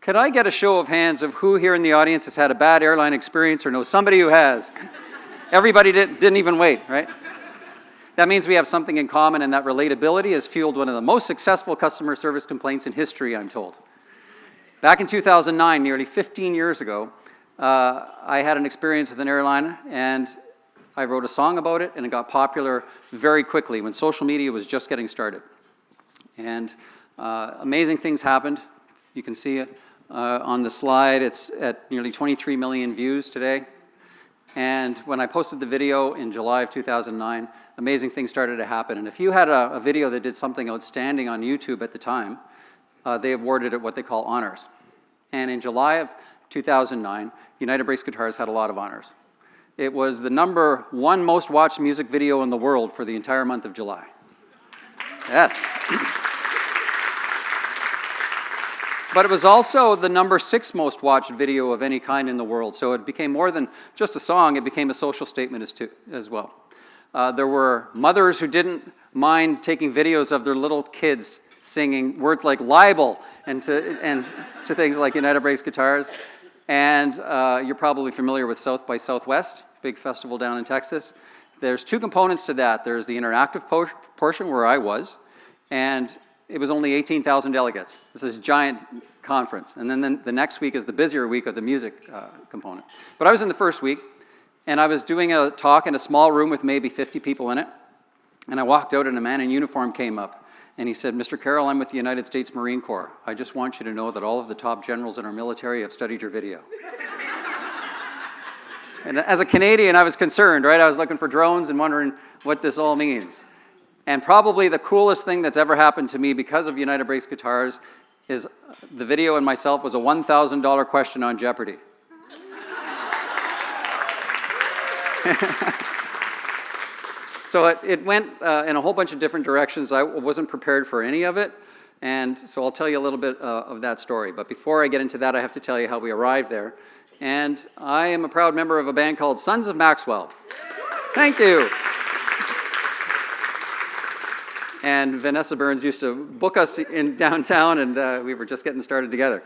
Could I get a show of hands of who here in the audience has had a bad airline experience or knows somebody who has? Everybody didn't even wait, right? That means we have something in common, and that relatability has fueled one of the most successful customer service complaints in history, I'm told. Back in 2009, nearly 15 years ago, I had an experience with an airline, and I wrote a song about it, and it got popular very quickly when social media was just getting started. And amazing things happened. You can see it on the slide. It's at nearly 23 million views today. And when I posted the video in July of 2009, amazing things started to happen. And if you had a video that did something outstanding on YouTube at the time, they awarded it what they call honors. And in July of 2009, United Brace Guitars had a lot of honors. It was the #1 most watched music video in the world for the entire month of July. Yes. But it was also the #6 most watched video of any kind in the world. So it became more than just a song, it became a social statement as well. There were mothers who didn't mind taking videos of their little kids singing words like libel and to things like United Brace Guitars. And you're probably familiar with South by Southwest, big festival down in Texas. There's 2 components to that. There's the interactive portion where I was, and it was only 18,000 delegates. This is a giant conference. And then the next week is the busier week of the music component. But I was in the first week, and I was doing a talk in a small room with maybe 50 people in it. And I walked out, and a man in uniform came up, and he said, "Mr. Carroll, I'm with the United States Marine Corps. I just want you to know that all of the top generals in our military have studied your video." And as a Canadian, I was concerned, right? I was looking for drones and wondering what this all means. And probably the coolest thing that's ever happened to me because of United Brace Guitars is the video and myself was a $1,000 question on Jeopardy. So it went in a whole bunch of different directions. I wasn't prepared for any of it, and so I'll tell you a little bit of that story. But before I get into that, I have to tell you how we arrived there. And I am a proud member of a band called Sons of Maxwell. Thank you. And Vanessa Burns used to book us in downtown, and we were just getting started together.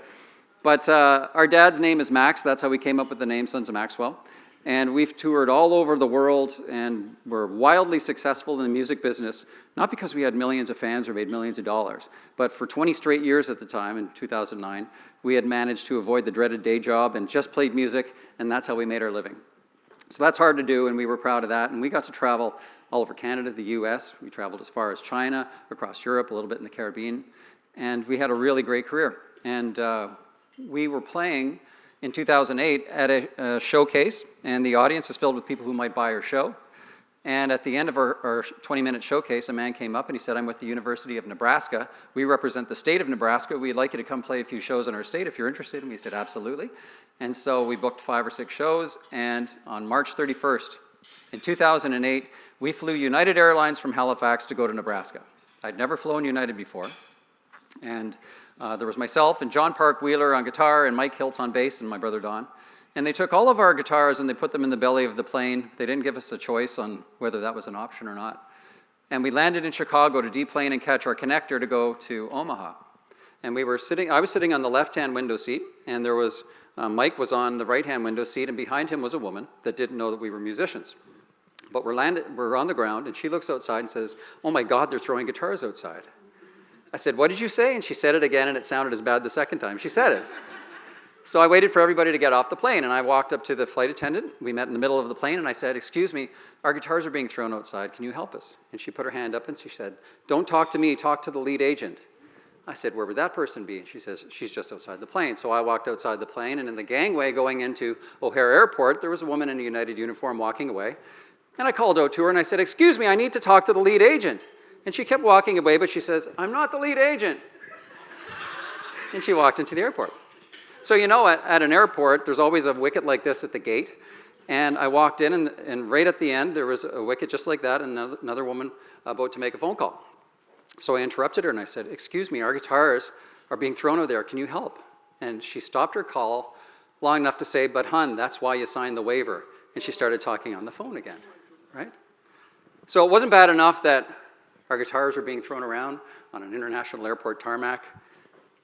But our dad's name is Max. That's how we came up with the name Sons of Maxwell. And we've toured all over the world, and we're wildly successful in the music business, not because we had millions of fans or made millions of dollars, but for 20 straight years at the time, in 2009, we had managed to avoid the dreaded day job and just played music, and that's how we made our living. So that's hard to do, and we were proud of that, and we got to travel all over Canada, the US. We traveled as far as China, across Europe, a little bit in the Caribbean, and we had a really great career. And we were playing in 2008 at a showcase, and the audience is filled with people who might buy our show. And at the end of our 20-minute showcase, a man came up and he said, "I'm with the University of Nebraska. We represent the state of Nebraska. We'd like you to come play a few shows in our state if you're interested." And we said, "Absolutely." And so we booked 5 or 6 shows, and on March 31st, in 2008, we flew United Airlines from Halifax to go to Nebraska. I'd never flown United before, and there was myself and John Park Wheeler on guitar and Mike Hiltz on bass and my brother Don. And they took all of our guitars and they put them in the belly of the plane. They didn't give us a choice on whether that was an option or not. And we landed in Chicago to deplane and catch our connector to go to Omaha. And I was sitting on the left-hand window seat, and there was, Mike was on the right-hand window seat, and behind him was a woman that didn't know that we were musicians. But we're on the ground, and she looks outside and says, "Oh my God, they're throwing guitars outside." I said, "What did you say?" And she said it again, and it sounded as bad the second time she said it. So I waited for everybody to get off the plane, and I walked up to the flight attendant. We met in the middle of the plane, and I said, "Excuse me, our guitars are being thrown outside. Can you help us?" And she put her hand up, and she said, "Don't talk to me, talk to the lead agent." I said, "Where would that person be?" And she says, "She's just outside the plane." So I walked outside the plane, and in the gangway going into O'Hare Airport, there was a woman in a United uniform walking away. And I called out to her, and I said, "Excuse me, I need to talk to the lead agent." And she kept walking away, but she says, "I'm not the lead agent." And she walked into the airport. So you know, at an airport, there's always a wicket like this at the gate. And I walked in, and right at the end, there was a wicket just like that, and another woman about to make a phone call. So I interrupted her, and I said, "Excuse me, our guitars are being thrown out there. Can you help?" And she stopped her call long enough to say, "But hun, that's why you signed the waiver." And she started talking on the phone again, right? So it wasn't bad enough that our guitars were being thrown around on an international airport tarmac.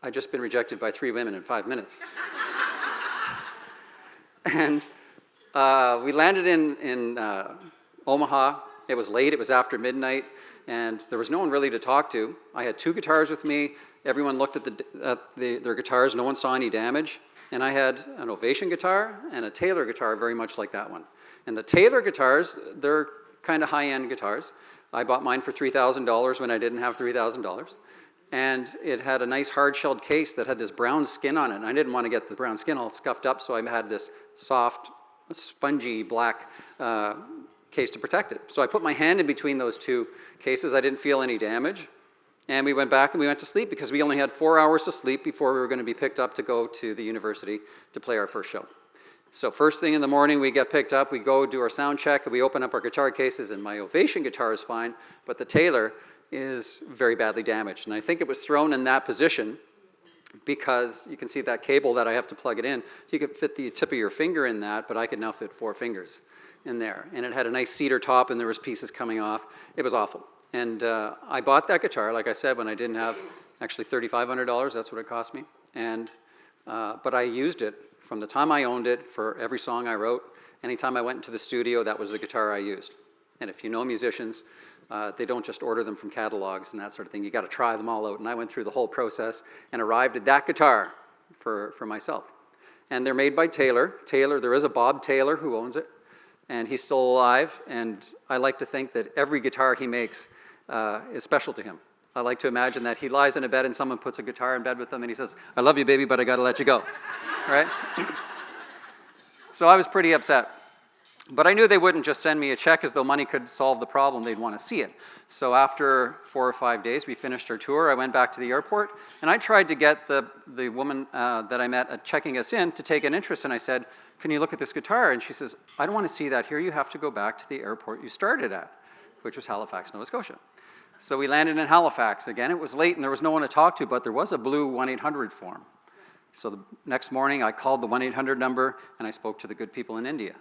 I'd just been rejected by 3 women in 5 minutes. And we landed in Omaha. It was late, it was after midnight, and there was no one really to talk to. I had 2 guitars with me. Everyone looked at their guitars. No one saw any damage. And I had an Ovation guitar and a Taylor guitar, very much like that one. And the Taylor guitars, they're kind of high-end guitars. I bought mine for $3,000 when I didn't have $3,000. And it had a nice hard-shelled case that had this brown skin on it. And I didn't want to get the brown skin all scuffed up, so I had this soft, spongy black case to protect it. So I put my hand in between those 2 cases. I didn't feel any damage. And we went back and we went to sleep because we only had 4 hours to sleep before we were going to be picked up to go to the university to play our first show. So first thing in the morning, we get picked up, we go do our sound check, and we open up our guitar cases, and my Ovation guitar is fine, but the Taylor is very badly damaged. And I think it was thrown in that position because you can see that cable that I have to plug it in. You could fit the tip of your finger in that, but I could now fit 4 fingers in there. And it had a nice cedar top, and there was pieces coming off. It was awful. And I bought that guitar, like I said, when I didn't have actually $3,500. That's what it cost me. And but I used it from the time I owned it for every song I wrote. Anytime I went into the studio, that was the guitar I used. And if you know musicians, they don't just order them from catalogs and that sort of thing. You got to try them all out. And I went through the whole process and arrived at that guitar for myself. And they're made by Taylor. There is a Bob Taylor who owns it, and he's still alive. And I like to think that every guitar he makes is special to him. I like to imagine that he lies in a bed and someone puts a guitar in bed with him and he says, "I love you, baby, but I got to let you go." Right? So I was pretty upset. But I knew they wouldn't just send me a check as though money could solve the problem. They'd want to see it. So after 4 or 5 days, we finished our tour. I went back to the airport, and I tried to get the woman that I met checking us in to take an interest. And I said, "Can you look at this guitar?" And she says, "I don't want to see that here. You have to go back to the airport you started at," which was Halifax, Nova Scotia. So we landed in Halifax. Again, it was late, and there was no one to talk to, but there was a blue 1-800 form. So the next morning, I called the 1-800 number, and I spoke to the good people in India.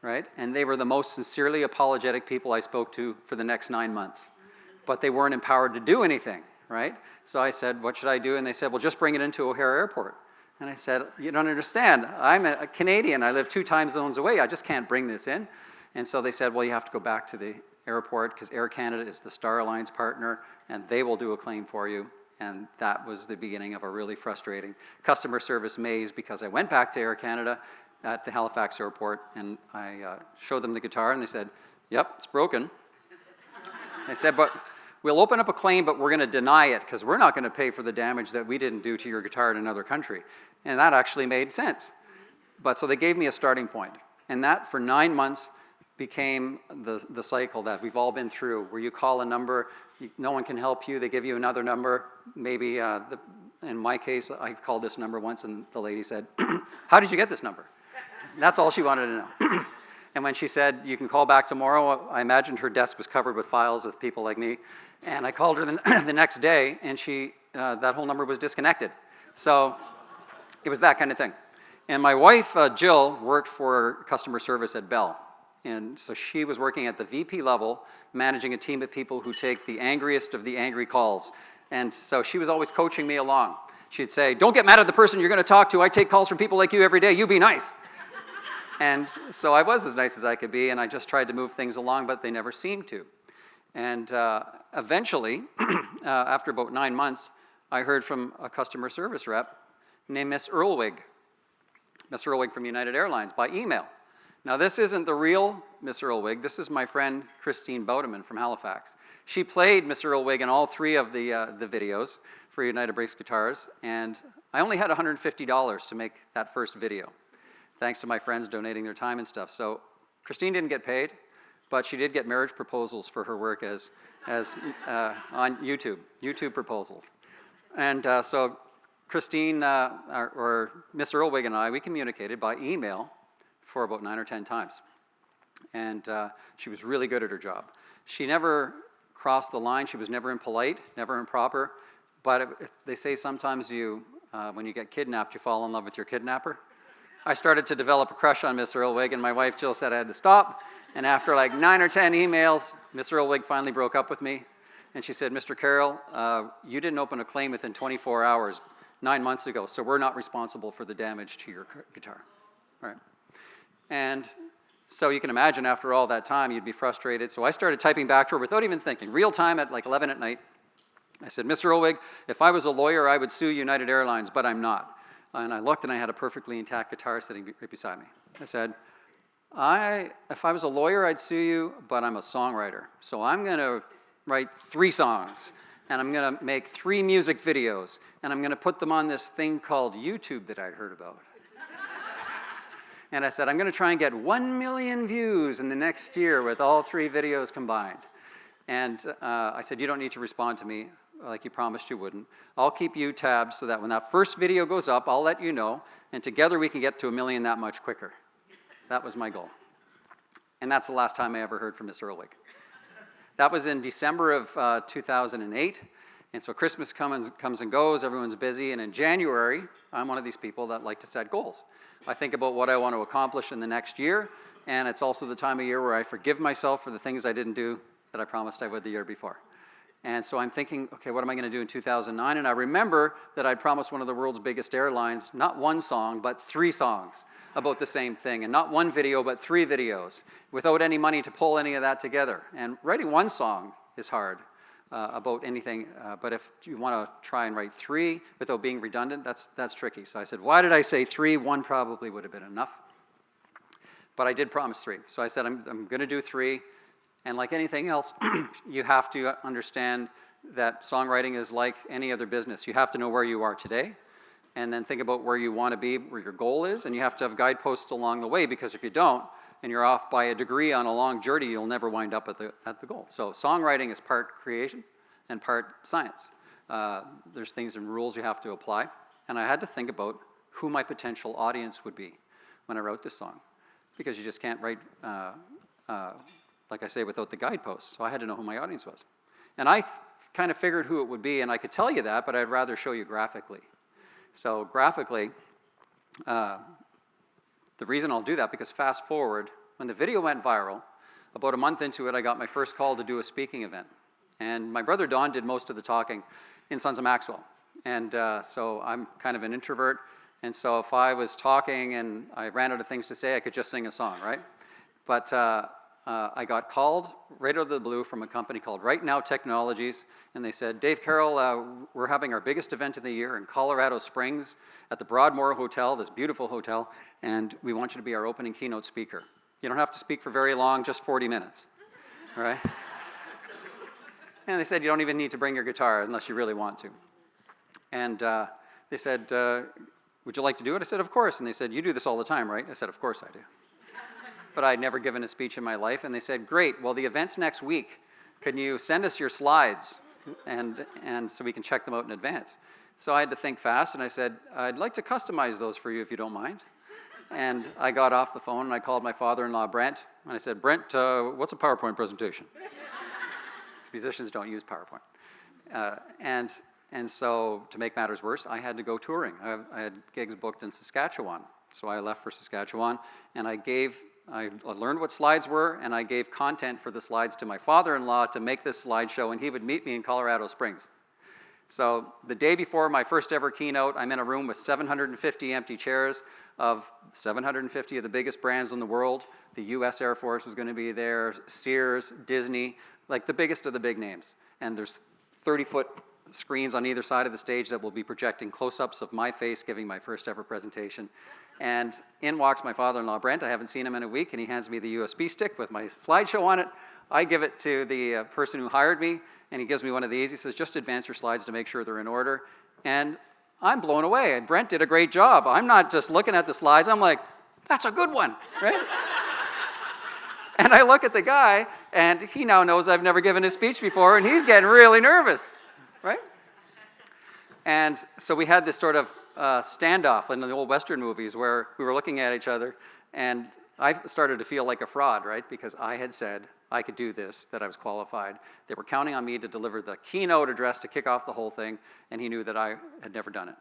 Right? And they were the most sincerely apologetic people I spoke to for the next 9 months. But they weren't empowered to do anything, right? So I said, "What should I do?" And they said, "Well, just bring it into O'Hare Airport." And I said, "You don't understand. I'm a Canadian. I live 2 time zones away. I just can't bring this in." And so they said, "Well, you have to go back to the airport because Air Canada is the Star Alliance partner, and they will do a claim for you." And that was the beginning of a really frustrating customer service maze because I went back to Air Canada at the Halifax airport, and I showed them the guitar, and they said, "Yep, it's broken." They said, "But we'll open up a claim, but we're going to deny it because we're not going to pay for the damage that we didn't do to your guitar in another country." And that actually made sense. But so they gave me a starting point, and that for 9 months became the cycle that we've all been through, where you call a number, no one can help you, they give you another number. Maybe, in my case, I called this number once, and the lady said, "How did you get this number?" That's all she wanted to know. And when she said, "You can call back tomorrow," I imagined her desk was covered with files with people like me. And I called her the next day, and that whole number was disconnected. So it was that kind of thing. And my wife, Jill, worked for customer service at Bell. And so she was working at the VP level, managing a team of people who take the angriest of the angry calls. And so she was always coaching me along. She'd say, "Don't get mad at the person you're going to talk to. I take calls from people like you every day. You be nice." And so I was as nice as I could be, and I just tried to move things along, but they never seemed to. And eventually, after about 9 months, I heard from a customer service rep named Miss Earlwig from United Airlines by email. Now, this isn't the real Miss Earlwig. This is my friend Christine Bodeman from Halifax. She played Miss Earlwig in all 3 of the videos for United Brace Guitars, and I only had $150 to make that first video, thanks to my friends donating their time and stuff. So Christine didn't get paid, but she did get marriage proposals for her work as on YouTube proposals. And so Christine, or Miss Earlwig and I, we communicated by email for about 9 or 10 times. And she was really good at her job. She never crossed the line. She was never impolite, never improper. But they say sometimes when you get kidnapped, you fall in love with your kidnapper. I started to develop a crush on Miss Earlwig, and my wife Jill said I had to stop. And after like 9 or 10 emails, Miss Earlwig finally broke up with me. And she said, "Mr. Carroll, you didn't open a claim within 24 hours, 9 months ago, so we're not responsible for the damage to your guitar. Right? And so you can imagine after all that time, you'd be frustrated. So I started typing back to her without even thinking, real time at like 11 at night. I said, Mr. Olwig, if I was a lawyer, I would sue United Airlines, but I'm not. And I looked and I had a perfectly intact guitar sitting right beside me. I said, if I was a lawyer, I'd sue you, but I'm a songwriter. So I'm going to write 3 songs, and I'm going to make 3 music videos, and I'm going to put them on this thing called YouTube that I'd heard about. And I said, I'm going to try and get 1 million views in the next year with all 3 videos combined. And I said, you don't need to respond to me like you promised you wouldn't. I'll keep you tabs so that when that first video goes up, I'll let you know, and together we can get to 1 million that much quicker. That was my goal. And that's the last time I ever heard from Mr. Olwig. That was in December of 2008. And so Christmas comes and goes, everyone's busy, and in January, I'm one of these people that like to set goals. I think about what I want to accomplish in the next year, and it's also the time of year where I forgive myself for the things I didn't do that I promised I would the year before. And so I'm thinking, okay, what am I going to do in 2009? And I remember that I promised one of the world's biggest airlines, not 1 song, but 3 songs about the same thing, and not 1 video, but 3 videos, without any money to pull any of that together. And writing 1 song is hard. About anything, but if you want to try and write 3 without being redundant, that's tricky. So I said, why did I say 3? 1 probably would have been enough. But I did promise 3. So I said, I'm going to do 3. And like anything else, you have to understand that songwriting is like any other business. You have to know where you are today, and then think about where you want to be, where your goal is, and you have to have guideposts along the way, because if you don't, and you're off by a degree on a long journey, you'll never wind up at the goal. So songwriting is part creation and part science. There's things and rules you have to apply. And I had to think about who my potential audience would be when I wrote this song, because you just can't write, like I say, without the guideposts. So I had to know who my audience was. And I kind of figured who it would be, and I could tell you that, but I'd rather show you graphically. So graphically, the reason I'll do that, because fast forward, when the video went viral, about a month into it, I got my first call to do a speaking event. And my brother Don did most of the talking in Sons of Maxwell. And so I'm kind of an introvert. And so if I was talking and I ran out of things to say, I could just sing a song, right? But I got called right out of the blue from a company called Right Now Technologies, and they said, Dave Carroll, we're having our biggest event of the year in Colorado Springs at the Broadmoor Hotel, this beautiful hotel, and we want you to be our opening keynote speaker. You don't have to speak for very long, just 40 minutes, all right? And they said, you don't even need to bring your guitar unless you really want to. And they said, would you like to do it? I said, of course. And they said, you do this all the time, right? I said, of course I do. But I'd never given a speech in my life. And they said, great, well, the event's next week. Can you send us your slides and so we can check them out in advance? So I had to think fast, and I said, I'd like to customize those for you if you don't mind. And I got off the phone, and I called my father-in-law, Brent, and I said, Brent, what's a PowerPoint presentation? Because musicians don't use PowerPoint. And so, to make matters worse, I had to go touring. I had gigs booked in Saskatchewan. So I left for Saskatchewan, and I learned what slides were, and I gave content for the slides to my father-in-law to make this slideshow, and he would meet me in Colorado Springs. So the day before my first ever keynote, I'm in a room with 750 empty chairs of 750 of the biggest brands in the world. The US Air Force was going to be there, Sears, Disney, like the biggest of the big names. And there's 30-foot screens on either side of the stage that will be projecting close-ups of my face giving my first ever presentation. And in walks my father-in-law, Brent. I haven't seen him in a week, and he hands me the USB stick with my slideshow on it. I give it to the person who hired me, and he gives me one of these. He says, just advance your slides to make sure they're in order. And I'm blown away. And Brent did a great job. I'm not just looking at the slides. I'm like, that's a good one, right? And I look at the guy, and he now knows I've never given a speech before, and he's getting really nervous, right? And so we had this sort of standoff in the old Western movies where we were looking at each other, and I started to feel like a fraud, right? Because I had said I could do this, that I was qualified. They were counting on me to deliver the keynote address to kick off the whole thing, and he knew that I had never done it.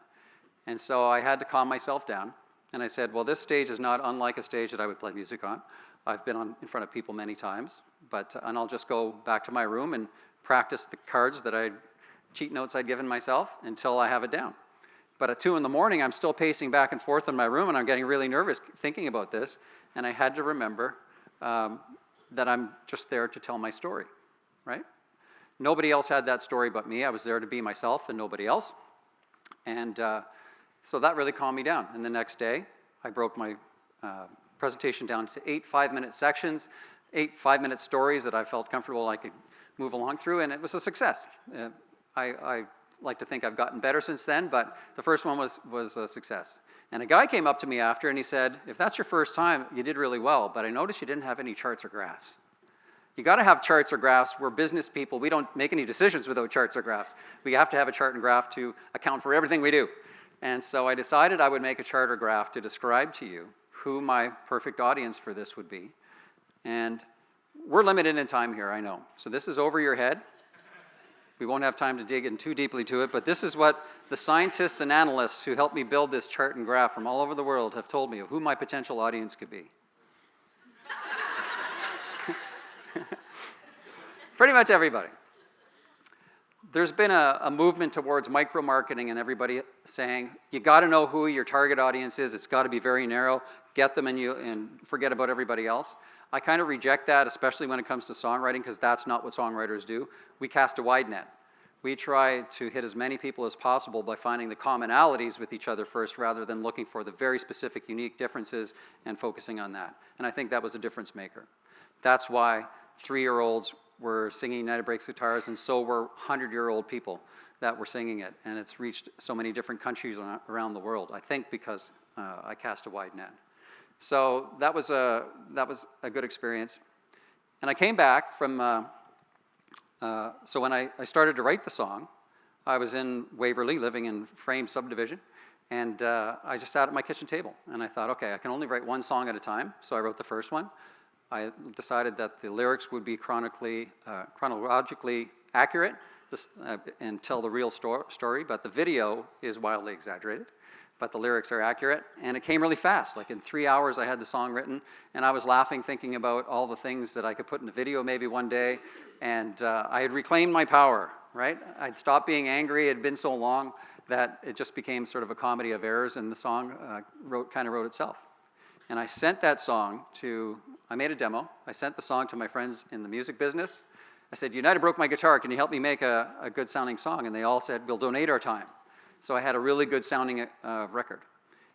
And so I had to calm myself down, and I said, well, this stage is not unlike a stage that I would play music on. I've been in front of people many times, and I'll just go back to my room and practice the cards cheat notes I'd given myself until I have it down. But at 2 in the morning, I'm still pacing back and forth in my room, and I'm getting really nervous thinking about this. And I had to remember that I'm just there to tell my story, right? Nobody else had that story but me. I was there to be myself and nobody else. And so that really calmed me down. And the next day, I broke my presentation down to 8 5-minute sections, 8 5-minute stories that I felt comfortable I could move along through, and it was a success. I like to think I've gotten better since then, but the first one was a success. And a guy came up to me after and he said, if that's your first time, you did really well, but I noticed you didn't have any charts or graphs. You got to have charts or graphs. We're business people. We don't make any decisions without charts or graphs. We have to have a chart and graph to account for everything we do. And so I decided I would make a chart or graph to describe to you who my perfect audience for this would be. And we're limited in time here, I know. So this is over your head. We won't have time to dig in too deeply to it, but this is what the scientists and analysts who helped me build this chart and graph from all over the world have told me of who my potential audience could be. Pretty much everybody. There's been a movement towards micro-marketing and everybody saying, you got to know who your target audience is. It's got to be very narrow. Get them and forget about everybody else. I kind of reject that, especially when it comes to songwriting, because that's not what songwriters do. We cast a wide net. We try to hit as many people as possible by finding the commonalities with each other first, rather than looking for the very specific, unique differences and focusing on that. And I think that was a difference maker. That's why 3-year-olds were singing United Breaks Guitars, and so were 100-year-old people that were singing it. And it's reached so many different countries around the world, I think because I cast a wide net. So that was a good experience. And I came back from, so when I started to write the song, I was in Waverly, living in Frame subdivision, and I just sat at my kitchen table, and I thought, okay, I can only write one song at a time, so I wrote the first one. I decided that the lyrics would be chronologically accurate and tell the real story, but the video is wildly exaggerated. But the lyrics are accurate, and it came really fast. Like in 3 hours, I had the song written, and I was laughing, thinking about all the things that I could put in a video maybe one day, and I had reclaimed my power, right? I'd stopped being angry. It had been so long that it just became sort of a comedy of errors, and the song kind of wrote itself. And I sent that song I made a demo. I sent the song to my friends in the music business. I said, United broke my guitar. Can you help me make a good sounding song? And they all said, we'll donate our time. So I had a really good sounding record.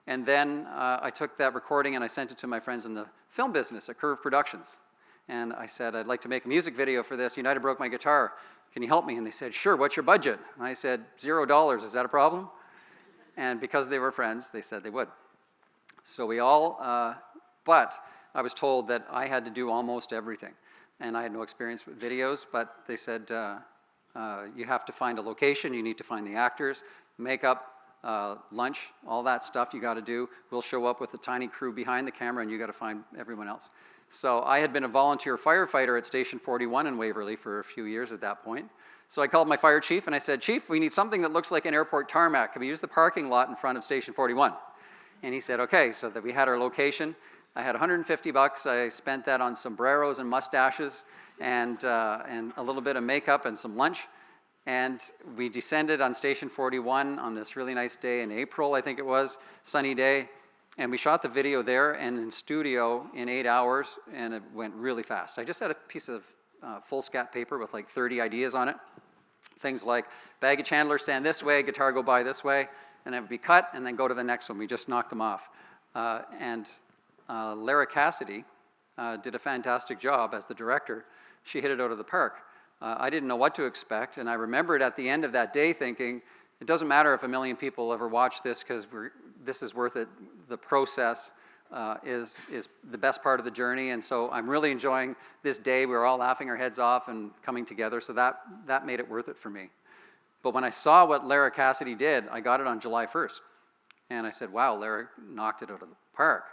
And then I took that recording and I sent it to my friends in the film business at Curve Productions. And I said, I'd like to make a music video for this. United broke my guitar. Can you help me? And they said, sure, what's your budget? And I said, $0. Is that a problem? And because they were friends, they said they would. So we all, but I was told that I had to do almost everything. And I had no experience with videos, but they said, you have to find a location, you need to find the actors, makeup, lunch, all that stuff you got to do. We'll show up with a tiny crew behind the camera, and you got to find everyone else. So I had been a volunteer firefighter at Station 41 in Waverly for a few years at that point. So I called my fire chief, and I said, Chief, we need something that looks like an airport tarmac. Can we use the parking lot in front of Station 41? And he said, okay, so that we had our location. I had $150. I spent that on sombreros and mustaches and a little bit of makeup and some lunch. And we descended on Station 41 on this really nice day in April, I think it was, sunny day. And we shot the video there and in studio in 8 hours, and it went really fast. I just had a piece of foolscap paper with like 30 ideas on it. Things like baggage handler stand this way, guitar go by this way, and it would be cut and then go to the next one. We just knocked them off. Lara Cassidy did a fantastic job as the director. She hit it out of the park. I didn't know what to expect, and I remembered at the end of that day thinking, it doesn't matter if 1 million people ever watch this because this is worth it. The process is the best part of the journey, and so I'm really enjoying this day. We were all laughing our heads off and coming together, so that made it worth it for me. But when I saw what Lara Cassidy did, I got it on July 1st, and I said, wow, Lara knocked it out of the park.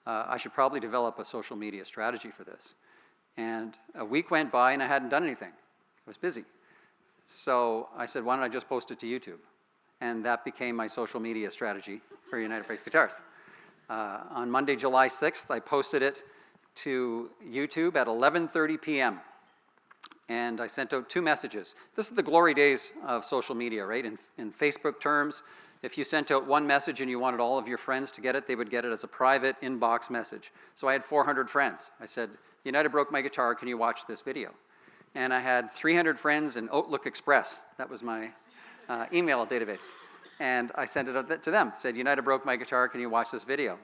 I should probably develop a social media strategy for this. And a week went by and I hadn't done anything. I was busy. So I said, why don't I just post it to YouTube? And that became my social media strategy for United Breaks Guitars. On Monday, July 6th, I posted it to YouTube at 11:30 p.m. And I sent out 2 messages. This is the glory days of social media, right? In Facebook terms, if you sent out one message and you wanted all of your friends to get it, they would get it as a private inbox message. So I had 400 friends. I said, United broke my guitar, can you watch this video? And I had 300 friends in Outlook Express. That was my email database. And I sent it out to them, said, United broke my guitar, can you watch this video?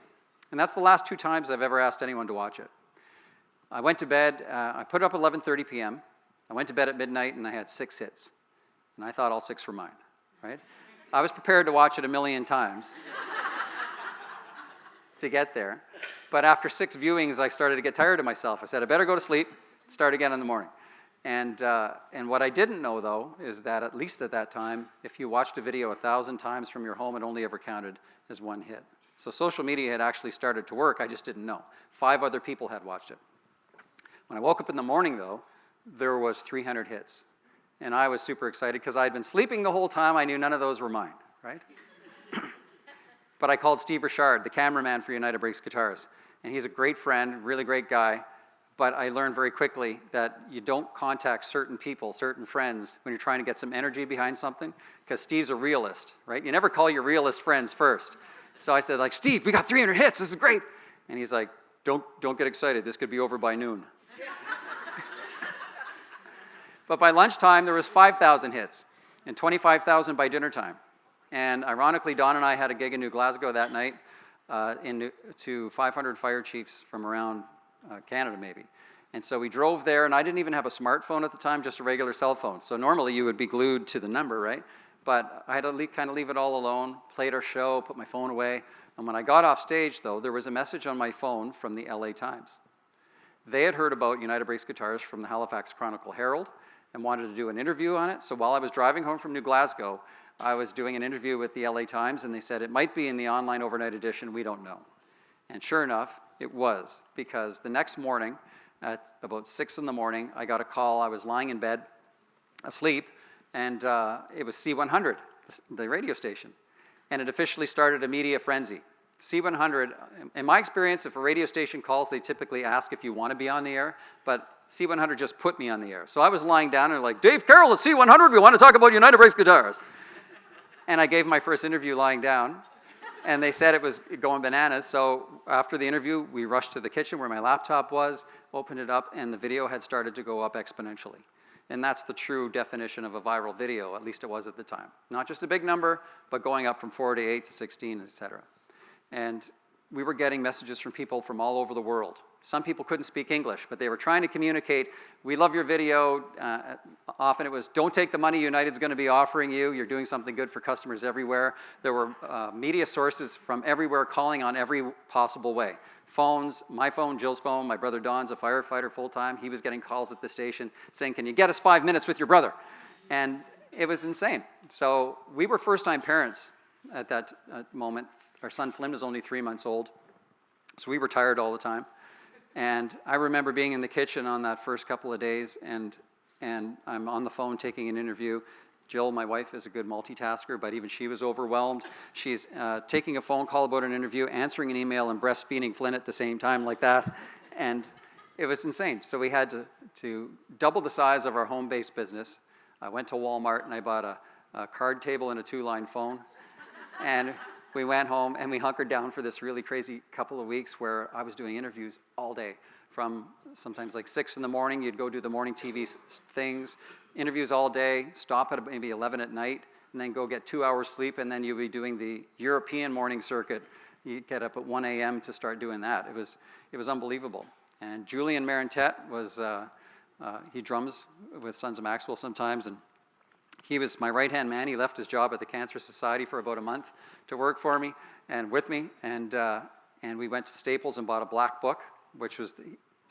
And that's the last 2 times I've ever asked anyone to watch it. I went to bed, I put it up at 11:30 p.m. I went to bed at midnight and I had 6 hits. And I thought all 6 were mine, right? I was prepared to watch it 1,000,000 times to get there. But after 6 viewings, I started to get tired of myself. I said, I better go to sleep, start again in the morning. And what I didn't know, though, is that at least at that time, if you watched a video 1,000 times from your home, it only ever counted as 1 hit. So social media had actually started to work, I just didn't know. 5 other people had watched it. When I woke up in the morning, though, there was 300 hits. And I was super excited because I had been sleeping the whole time. I knew none of those were mine, right? But I called Steve Richard, the cameraman for United Breaks Guitars. And he's a great friend, really great guy. But I learned very quickly that you don't contact certain people, certain friends, when you're trying to get some energy behind something, because Steve's a realist, right? You never call your realist friends first. So I said, like, Steve, we got 300 hits, this is great. And he's like, don't get excited, this could be over by noon. But by lunchtime, there was 5,000 hits, and 25,000 by dinner time. And ironically, Don and I had a gig in New Glasgow that night to 500 fire chiefs from around Canada, maybe. And so we drove there, and I didn't even have a smartphone at the time, just a regular cell phone. So normally you would be glued to the number, right? But I had to kind of leave it all alone, played our show, put my phone away. And when I got off stage, though, there was a message on my phone from the LA Times. They had heard about United Breaks Guitars from the Halifax Chronicle Herald and wanted to do an interview on it. So while I was driving home from New Glasgow, I was doing an interview with the LA Times, and they said, it might be in the online overnight edition, we don't know. And sure enough, it was, because the next morning, at about 6 in the morning, I got a call. I was lying in bed, asleep, and it was C100, the radio station. And it officially started a media frenzy. C100, in my experience, if a radio station calls, they typically ask if you want to be on the air, but C100 just put me on the air. So I was lying down and like, Dave Carroll at C100, we want to talk about United Breaks Guitars. And I gave my first interview lying down, and they said it was going bananas. So after the interview, we rushed to the kitchen where my laptop was, opened it up, and the video had started to go up exponentially. And that's the true definition of a viral video, at least it was at the time. Not just a big number, but going up from 4 to 8 to 16, et cetera. And we were getting messages from people from all over the world. Some people couldn't speak English, but they were trying to communicate, we love your video. Often it was, don't take the money United's going to be offering you. You're doing something good for customers everywhere. There were media sources from everywhere calling on every possible way. Phones, my phone, Jill's phone, my brother Don's a firefighter full-time. He was getting calls at the station saying, can you get us 5 minutes with your brother? And it was insane. So we were first-time parents at that moment. Our son Flynn was only 3 months old, so we were tired all the time. And I remember being in the kitchen on that first couple of days, and I'm on the phone taking an interview. Jill, my wife, is a good multitasker, but even she was overwhelmed. She's taking a phone call about an interview, answering an email, and breastfeeding Flynn at the same time like that. And it was insane. So we had to double the size of our home-based business. I went to Walmart, and I bought a card table and a 2-line phone. And we went home and we hunkered down for this really crazy couple of weeks where I was doing interviews all day. From sometimes like 6 in the morning, you'd go do the morning TV things, interviews all day, stop at maybe 11 at night, and then go get 2 hours sleep, and then you'd be doing the European morning circuit. You'd get up at 1 a.m. to start doing that. It was unbelievable. And Julian Marentet was, he drums with Sons of Maxwell sometimes, and he was my right-hand man. He left his job at the Cancer Society for about a month to work for me and with me. And we went to Staples and bought a black book, which was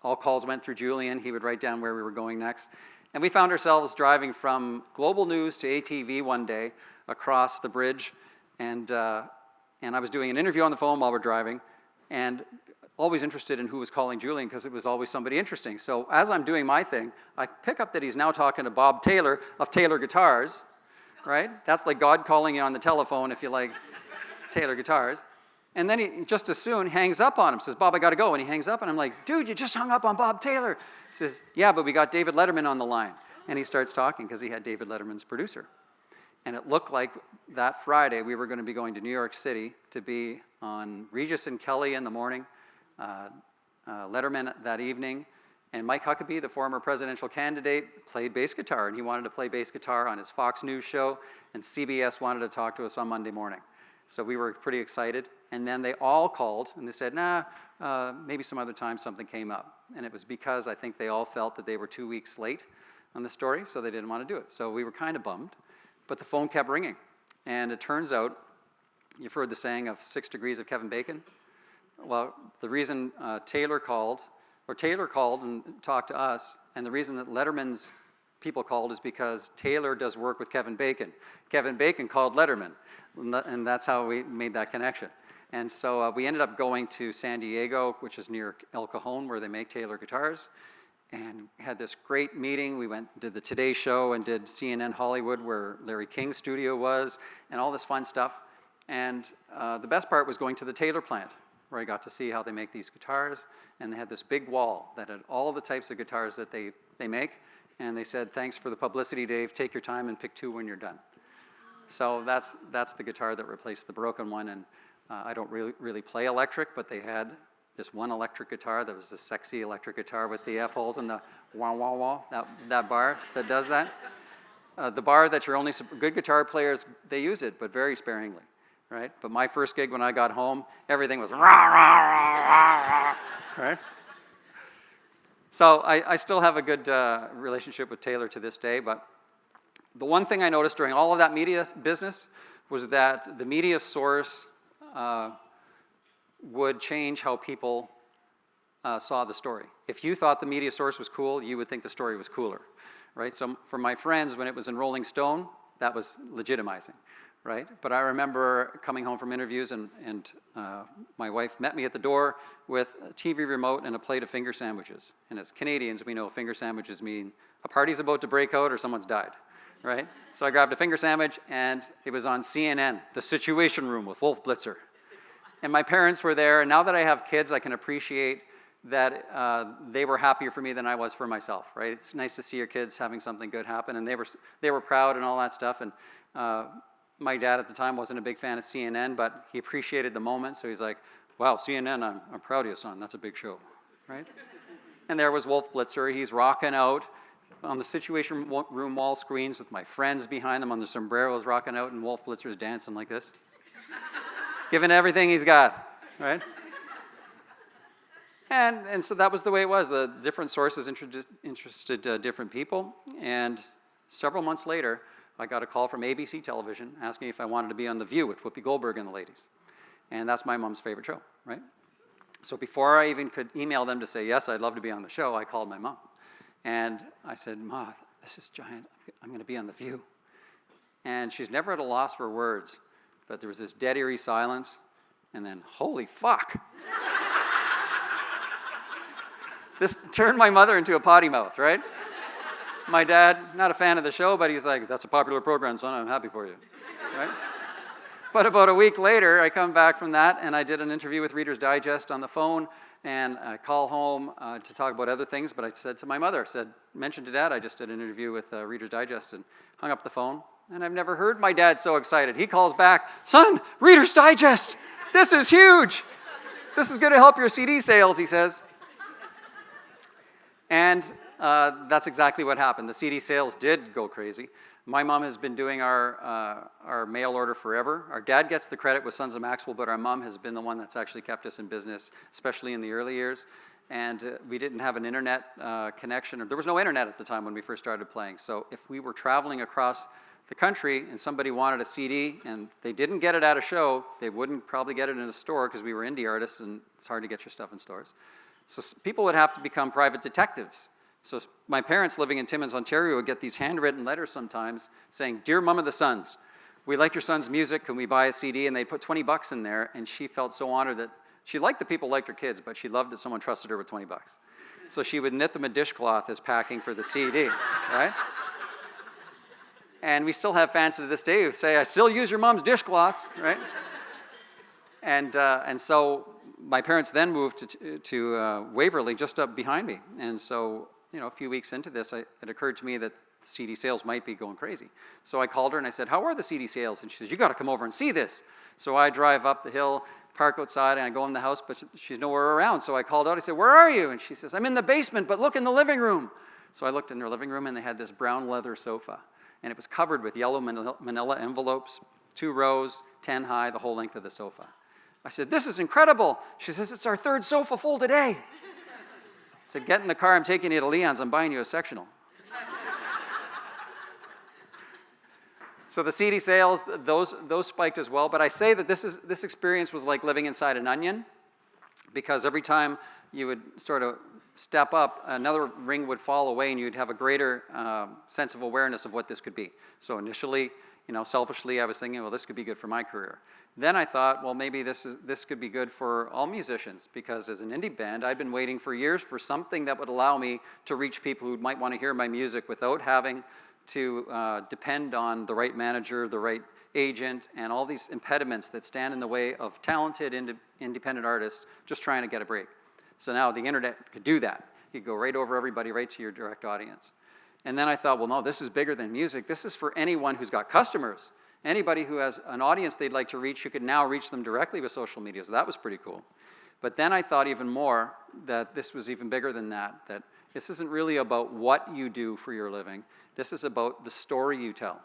all calls went through Julian. He would write down where we were going next. And we found ourselves driving from Global News to ATV one day across the bridge. And I was doing an interview on the phone while we're driving, and always interested in who was calling Julian because it was always somebody interesting. So as I'm doing my thing, I pick up that he's now talking to Bob Taylor of Taylor Guitars, right? That's like God calling you on the telephone if you like Taylor Guitars. And then he just as soon hangs up on him, says, Bob, I got to go. And he hangs up, and I'm like, dude, you just hung up on Bob Taylor. He says, yeah, but we got David Letterman on the line. And he starts talking because he had David Letterman's producer. And it looked like that Friday we were going to be going to New York City to be on Regis and Kelly in the morning, Letterman that evening, and Mike Huckabee, the former presidential candidate, played bass guitar, and he wanted to play bass guitar on his Fox News show, and CBS wanted to talk to us on Monday morning. So we were pretty excited, and then they all called, and they said, maybe some other time something came up. And it was because I think they all felt that they were 2 weeks late on the story, so they didn't want to do it. So we were kind of bummed, but the phone kept ringing. And it turns out, you've heard the saying of 6 degrees of Kevin Bacon? Well, the reason Taylor called and talked to us, and the reason that Letterman's people called is because Taylor does work with Kevin Bacon. Kevin Bacon called Letterman, and that's how we made that connection. And so we ended up going to San Diego, which is near El Cajon, where they make Taylor guitars, and had this great meeting. We went and did the Today Show and did CNN Hollywood, where Larry King's studio was, and all this fun stuff. And the best part was going to the Taylor plant, where I got to see how they make these guitars, and they had this big wall that had all the types of guitars that they make, and they said, thanks for the publicity, Dave, take your time and pick 2 when you're done. So that's the guitar that replaced the broken one, and I don't really play electric, but they had this one electric guitar that was a sexy electric guitar with the F-holes and the wah-wah-wah, that bar that does that. The bar that your only good guitar players, they use it, but very sparingly, right? But my first gig when I got home, everything was rah, right? So I still have a good relationship with Taylor to this day, but the one thing I noticed during all of that media business was that the media source would change how people saw the story. If you thought the media source was cool, you would think the story was cooler, right? So for my friends, when it was in Rolling Stone, that was legitimizing, right? But I remember coming home from interviews and my wife met me at the door with a TV remote and a plate of finger sandwiches. And as Canadians, we know finger sandwiches mean a party's about to break out or someone's died, right? So I grabbed a finger sandwich and it was on CNN, The Situation Room with Wolf Blitzer. And my parents were there, and now that I have kids, I can appreciate that they were happier for me than I was for myself, right? It's nice to see your kids having something good happen, and they were proud and all that stuff. And my dad at the time wasn't a big fan of CNN, but he appreciated the moment, so he's like, wow, CNN, I'm proud of you, son. That's a big show, right? And there was Wolf Blitzer. He's rocking out on the Situation Room wall screens with my friends behind him on the sombreros rocking out, and Wolf Blitzer's dancing like this. Giving everything he's got, right? And so that was the way it was. The different sources interested different people. And several months later, I got a call from ABC Television asking if I wanted to be on The View with Whoopi Goldberg and the ladies. And that's my mom's favorite show, right? So before I even could email them to say, yes, I'd love to be on the show, I called my mom. And I said, Ma, this is giant. I'm going to be on The View. And she's never at a loss for words. But there was this dead eerie silence, and then, holy fuck. This turned my mother into a potty mouth, right? My dad, not a fan of the show, but he's like, that's a popular program, son, I'm happy for you, right? But about a week later, I come back from that, and I did an interview with Reader's Digest on the phone, and I call home to talk about other things, but I said to my mother, mentioned to Dad, I just did an interview with Reader's Digest, and hung up the phone. And I've never heard my dad so excited. He calls back, son, Reader's Digest, this is huge. This is going to help your CD sales, he says. And that's exactly what happened. The CD sales did go crazy. My mom has been doing our mail order forever. Our dad gets the credit with Sons of Maxwell, but our mom has been the one that's actually kept us in business, especially in the early years. And we didn't have an internet connection. There was no internet at the time when we first started playing. So if we were traveling across the country and somebody wanted a CD and they didn't get it at a show, they wouldn't probably get it in a store because we were indie artists and it's hard to get your stuff in stores. So people would have to become private detectives. So my parents living in Timmins, Ontario would get these handwritten letters sometimes saying, Dear Mum of the Sons, we like your son's music, can we buy a CD? And they'd put $20 in there, and she felt so honored that she liked the people liked her kids, but she loved that someone trusted her with $20. So she would knit them a dishcloth as packing for the CD, right? And we still have fans to this day who say, I still use your mom's dishcloths, right? And so my parents then moved to Waverly, just up behind me. And so, a few weeks into this, it occurred to me that CD sales might be going crazy. So I called her and I said, how are the CD sales? And she says, you got to come over and see this. So I drive up the hill, park outside, and I go in the house, but she's nowhere around. So I called out, I said, where are you? And she says, I'm in the basement, but look in the living room. So I looked in their living room, and they had this brown leather sofa. And it was covered with yellow manila envelopes, 2 rows, 10 high, the whole length of the sofa. I said, this is incredible. She says, it's our 3rd sofa full today. I said, get in the car, I'm taking you to Leon's, I'm buying you a sectional. So the CD sales, those spiked as well. But I say that this experience was like living inside an onion, because every time you would sort of step up, another ring would fall away, and you'd have a greater sense of awareness of what this could be. So initially, selfishly, I was thinking, well, this could be good for my career. Then I thought, well, maybe this could be good for all musicians, because as an indie band, I'd been waiting for years for something that would allow me to reach people who might want to hear my music without having to depend on the right manager, the right agent, and all these impediments that stand in the way of talented independent artists just trying to get a break. So now the internet could do that. You could go right over everybody, right to your direct audience. And then I thought, well, no, this is bigger than music. This is for anyone who's got customers. Anybody who has an audience they'd like to reach, you could now reach them directly with social media. So that was pretty cool. But then I thought even more that this was even bigger than that this isn't really about what you do for your living. This is about the story you tell,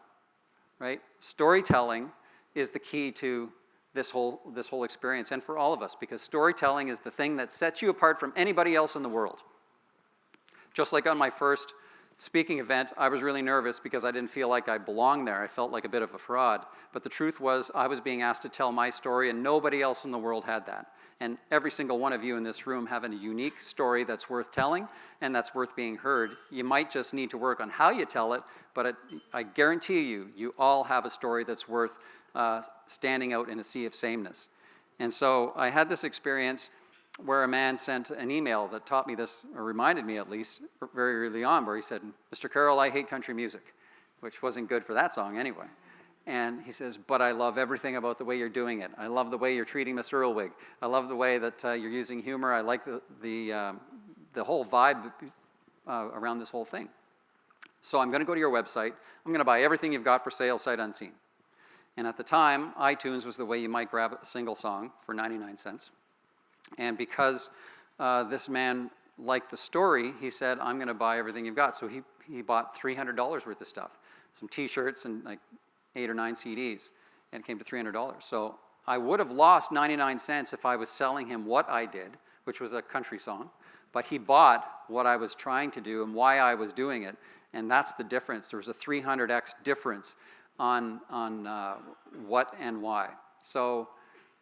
right? Storytelling is the key to this whole experience, and for all of us, because storytelling is the thing that sets you apart from anybody else in the world. Just like on my first speaking event, I was really nervous because I didn't feel like I belonged there. I felt like a bit of a fraud. But the truth was, I was being asked to tell my story, and nobody else in the world had that. And every single one of you in this room have a unique story that's worth telling and that's worth being heard. You might just need to work on how you tell it, but I guarantee you all have a story that's worth standing out in a sea of sameness. And so I had this experience where a man sent an email that taught me this, or reminded me at least, very early on, where he said, Mr. Carroll, I hate country music, which wasn't good for that song anyway. And he says, but I love everything about the way you're doing it. I love the way you're treating Miss Earlwig. I love the way that you're using humor. I like the whole vibe around this whole thing. So I'm going to go to your website. I'm going to buy everything you've got for sale sight unseen. And at the time, iTunes was the way you might grab a single song for 99 cents. And because this man liked the story, he said, I'm going to buy everything you've got. So he bought $300 worth of stuff, some T-shirts and like 8 or 9 CDs, and it came to $300. So I would have lost 99 cents if I was selling him what I did, which was a country song, but he bought what I was trying to do and why I was doing it, and that's the difference. There was a 300x difference on what and why. So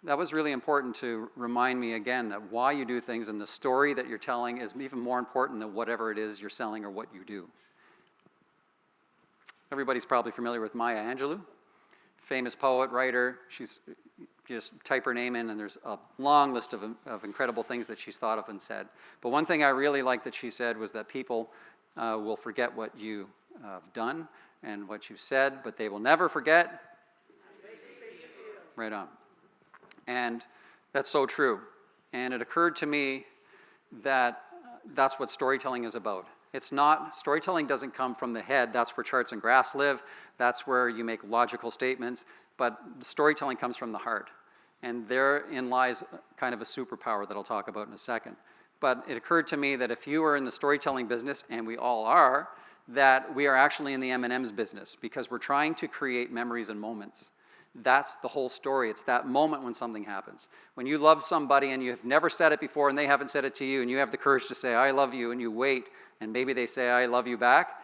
that was really important to remind me again that why you do things and the story that you're telling is even more important than whatever it is you're selling or what you do. Everybody's probably familiar with Maya Angelou, famous poet, writer. She's just type her name in, and there's a long list of incredible things that she's thought of and said. But one thing I really liked that she said was that people will forget what you have done and what you've said, but they will never forget. Right on. And that's so true. And it occurred to me that that's what storytelling is about. It's not, storytelling doesn't come from the head. That's where charts and graphs live. That's where you make logical statements. But storytelling comes from the heart. And therein lies kind of a superpower that I'll talk about in a second. But it occurred to me that if you are in the storytelling business, and we all are, that we are actually in the M&M's business, because we're trying to create memories and moments. That's the whole story. It's that moment when something happens. When you love somebody and you have never said it before and they haven't said it to you, and you have the courage to say, I love you, and you wait, and maybe they say, I love you back,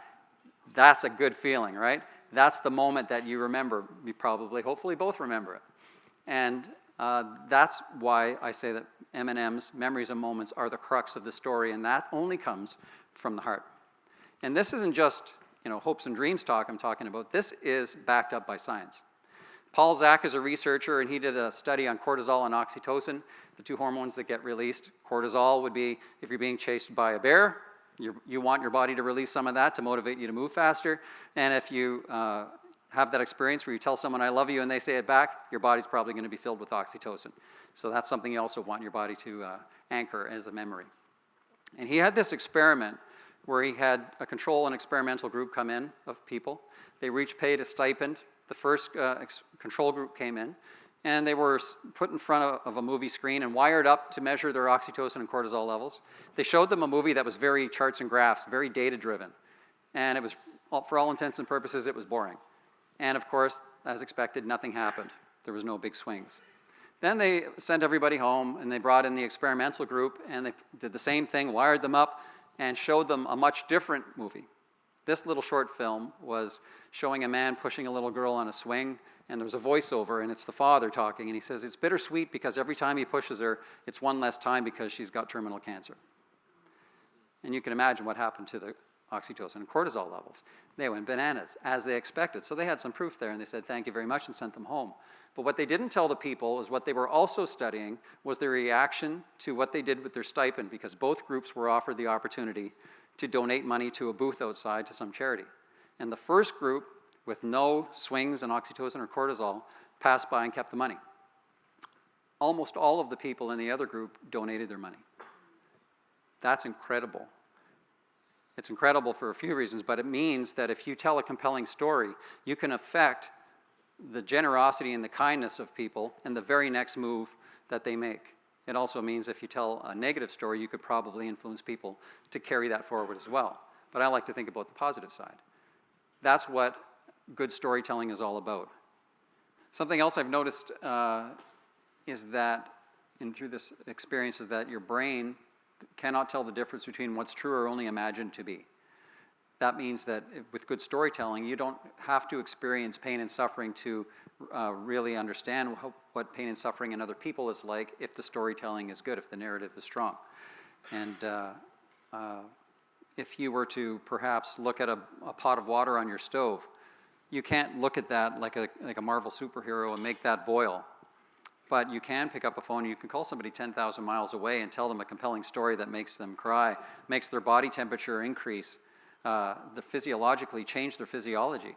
that's a good feeling, right? That's the moment that you remember. You probably, hopefully both remember it. And that's why I say that M&M's, memories and moments, are the crux of the story, and that only comes from the heart. And this isn't just, hopes and dreams talk I'm talking about. This is backed up by science. Paul Zak is a researcher, and he did a study on cortisol and oxytocin, the two hormones that get released. Cortisol would be if you're being chased by a bear. You want your body to release some of that to motivate you to move faster. And if you have that experience where you tell someone, I love you, and they say it back, your body's probably going to be filled with oxytocin. So that's something you also want your body to anchor as a memory. And he had this experiment where he had a control and experimental group come in of people. They each paid a stipend. The first control group came in, and they were put in front of a movie screen and wired up to measure their oxytocin and cortisol levels. They showed them a movie that was very charts and graphs, very data-driven. And it was, for all intents and purposes, it was boring. And of course, as expected, nothing happened. There was no big swings. Then they sent everybody home, and they brought in the experimental group, and they did the same thing, wired them up, and showed them a much different movie. This little short film was showing a man pushing a little girl on a swing, and there was a voiceover, and it's the father talking, and he says, it's bittersweet because every time he pushes her, it's one less time because she's got terminal cancer. And you can imagine what happened to the oxytocin and cortisol levels. They went bananas, as they expected. So they had some proof there, and they said, thank you very much, and sent them home. But what they didn't tell the people is what they were also studying was their reaction to what they did with their stipend, because both groups were offered the opportunity to donate money to a booth outside to some charity. And the first group, with no swings in oxytocin or cortisol, passed by and kept the money. Almost all of the people in the other group donated their money. That's incredible. It's incredible for a few reasons, but it means that if you tell a compelling story, you can affect the generosity and the kindness of people in the very next move that they make. It also means if you tell a negative story, you could probably influence people to carry that forward as well. But I like to think about the positive side. That's what good storytelling is all about. Something else I've noticed is that, through this experience, is that your brain cannot tell the difference between what's true or only imagined to be. That means that with good storytelling, you don't have to experience pain and suffering to really understand what pain and suffering in other people is like if the storytelling is good, if the narrative is strong. And if you were to perhaps look at a pot of water on your stove, you can't look at that like a Marvel superhero and make that boil. But you can pick up a phone, you can call somebody 10,000 miles away and tell them a compelling story that makes them cry, makes their body temperature increase, physiologically change their physiology.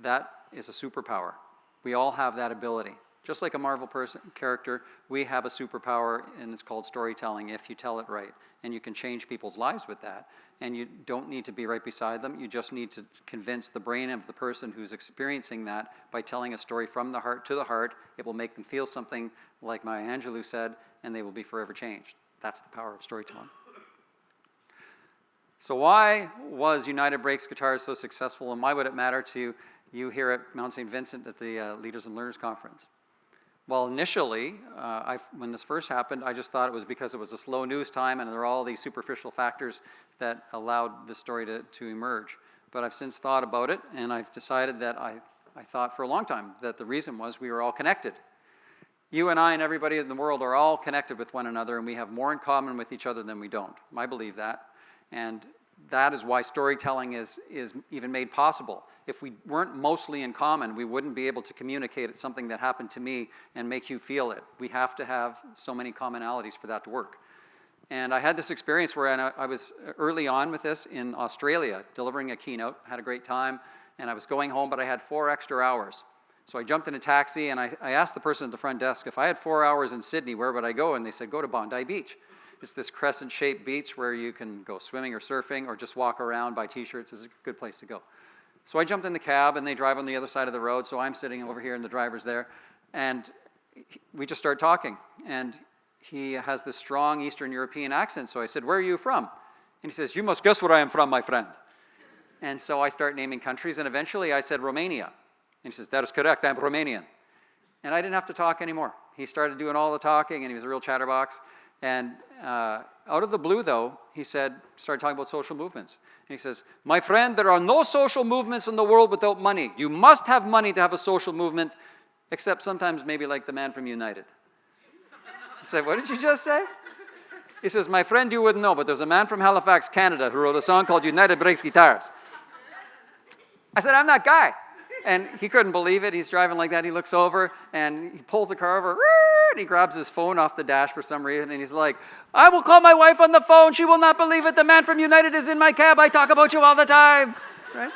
That is a superpower. We all have that ability. Just like a Marvel character, we have a superpower, and it's called storytelling if you tell it right. And you can change people's lives with that. And you don't need to be right beside them. You just need to convince the brain of the person who's experiencing that by telling a story from the heart to the heart. It will make them feel something like Maya Angelou said, and they will be forever changed. That's the power of storytelling. So why was United Breaks Guitars so successful, and why would it matter to you here at Mount St. Vincent at the Leaders and Learners Conference? Well, initially, when this first happened, I just thought it was because it was a slow news time and there were all these superficial factors that allowed the story to emerge. But I've since thought about it, and I've decided that I thought for a long time that the reason was we were all connected. You and I and everybody in the world are all connected with one another, and we have more in common with each other than we don't. I believe that. And that is why storytelling is even made possible. If we weren't mostly in common, we wouldn't be able to communicate something that happened to me and make you feel it. We have to have so many commonalities for that to work. And I had this experience where I was early on with this in Australia, delivering a keynote, had a great time, and I was going home, but I had 4 extra hours. So I jumped in a taxi, and I asked the person at the front desk, if I had 4 hours in Sydney, where would I go? And they said, go to Bondi Beach. It's this crescent-shaped beach where you can go swimming or surfing or just walk around, buy t-shirts. It's a good place to go. So I jumped in the cab, and they drive on the other side of the road, so I'm sitting over here, and the driver's there. And we just start talking. And he has this strong Eastern European accent, so I said, where are you from? And he says, you must guess where I am from, my friend. And so I start naming countries, and eventually I said Romania. And he says, that is correct, I'm Romanian. And I didn't have to talk anymore. He started doing all the talking, and he was a real chatterbox. And out of the blue, though, he started talking about social movements. And he says, my friend, there are no social movements in the world without money. You must have money to have a social movement, except sometimes maybe like the man from United. I said, what did you just say? He says, my friend, you wouldn't know, but there's a man from Halifax, Canada, who wrote a song called United Breaks Guitars. I said, I'm that guy. And he couldn't believe it. He's driving like that. He looks over, and he pulls the car over, and he grabs his phone off the dash for some reason, and he's like, I will call my wife on the phone. She will not believe it. The man from United is in my cab. I talk about you all the time. Right?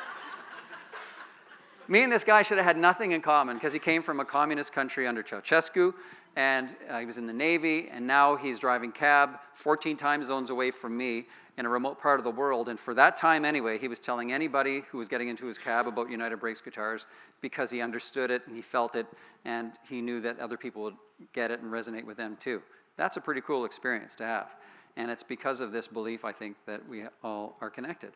Me and this guy should have had nothing in common because he came from a communist country under Ceausescu, and he was in the Navy, and now he's driving cab 14 time zones away from me in a remote part of the world. And for that time anyway, he was telling anybody who was getting into his cab about United Brakes guitars because he understood it and he felt it, and he knew that other people would get it and resonate with them too. That's a pretty cool experience to have. And it's because of this belief, I think, that we all are connected.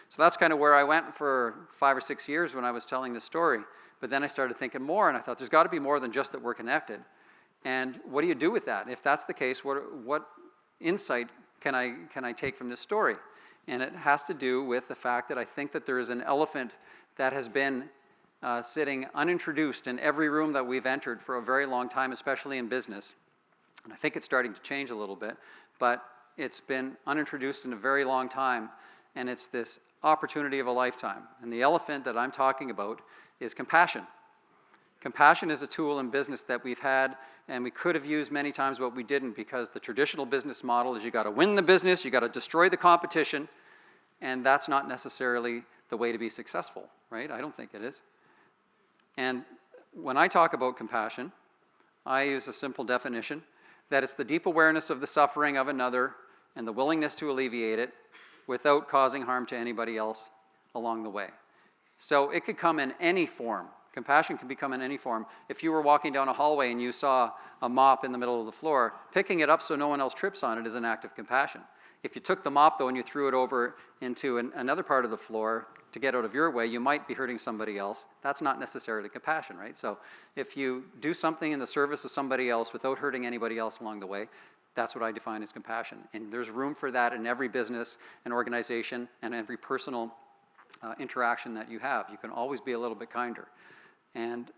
So that's kind of where I went for 5 or 6 years when I was telling this story. But then I started thinking more, and I thought, there's got to be more than just that we're connected. And what do you do with that? If that's the case, what insight can I take from this story? And it has to do with the fact that I think that there is an elephant that has been sitting unintroduced in every room that we've entered for a very long time, especially in business. And I think it's starting to change a little bit, but it's been unintroduced in a very long time, and it's this opportunity of a lifetime. And the elephant that I'm talking about is compassion. Compassion is a tool in business that we've had and we could have used many times, but we didn't, because the traditional business model is you got to win the business, you got to destroy the competition, and that's not necessarily the way to be successful, right? I don't think it is. And when I talk about compassion, I use a simple definition that it's the deep awareness of the suffering of another and the willingness to alleviate it without causing harm to anybody else along the way. So it could come in any form. Compassion can become in any form. If you were walking down a hallway and you saw a mop in the middle of the floor, picking it up so no one else trips on it is an act of compassion. If you took the mop, though, and you threw it over into another part of the floor to get out of your way, you might be hurting somebody else. That's not necessarily compassion, right? So if you do something in the service of somebody else without hurting anybody else along the way, that's what I define as compassion. And there's room for that in every business and organization and every personal interaction that you have. You can always be a little bit kinder. And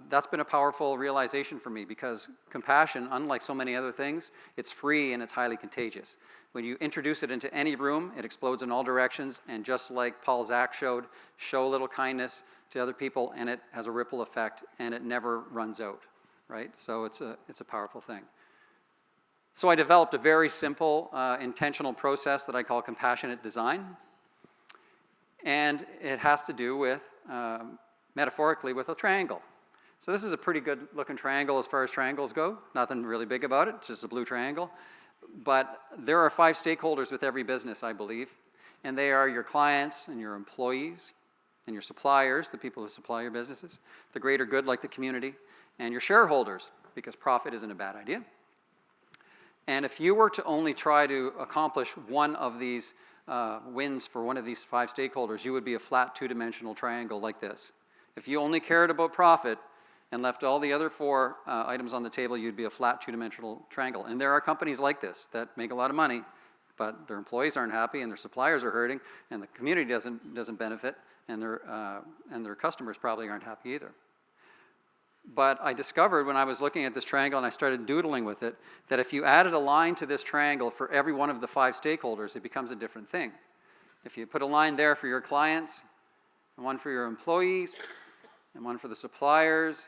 that's been a powerful realization for me, because compassion, unlike so many other things, it's free and it's highly contagious. When you introduce it into any room, it explodes in all directions, and just like Paul Zach showed, show a little kindness to other people and it has a ripple effect and it never runs out, right? So it's a powerful thing. So I developed a very simple, intentional process that I call compassionate design. And it has to do with, metaphorically, with a triangle. So this is a pretty good looking triangle as far as triangles go. Nothing really big about it, just a blue triangle. But there are 5 stakeholders with every business, I believe. And they are your clients and your employees and your suppliers, the people who supply your businesses, the greater good like the community, and your shareholders, because profit isn't a bad idea. And if you were to only try to accomplish one of these wins for one of these 5 stakeholders, you would be a flat 2-dimensional triangle like this. If you only cared about profit and left all the other 4 items on the table, you'd be a flat 2-dimensional triangle. And there are companies like this that make a lot of money, but their employees aren't happy and their suppliers are hurting and the community doesn't benefit, and their customers probably aren't happy either. But I discovered when I was looking at this triangle and I started doodling with it, that if you added a line to this triangle for every one of the 5 stakeholders, it becomes a different thing. If you put a line there for your clients, and one for your employees, and one for the suppliers,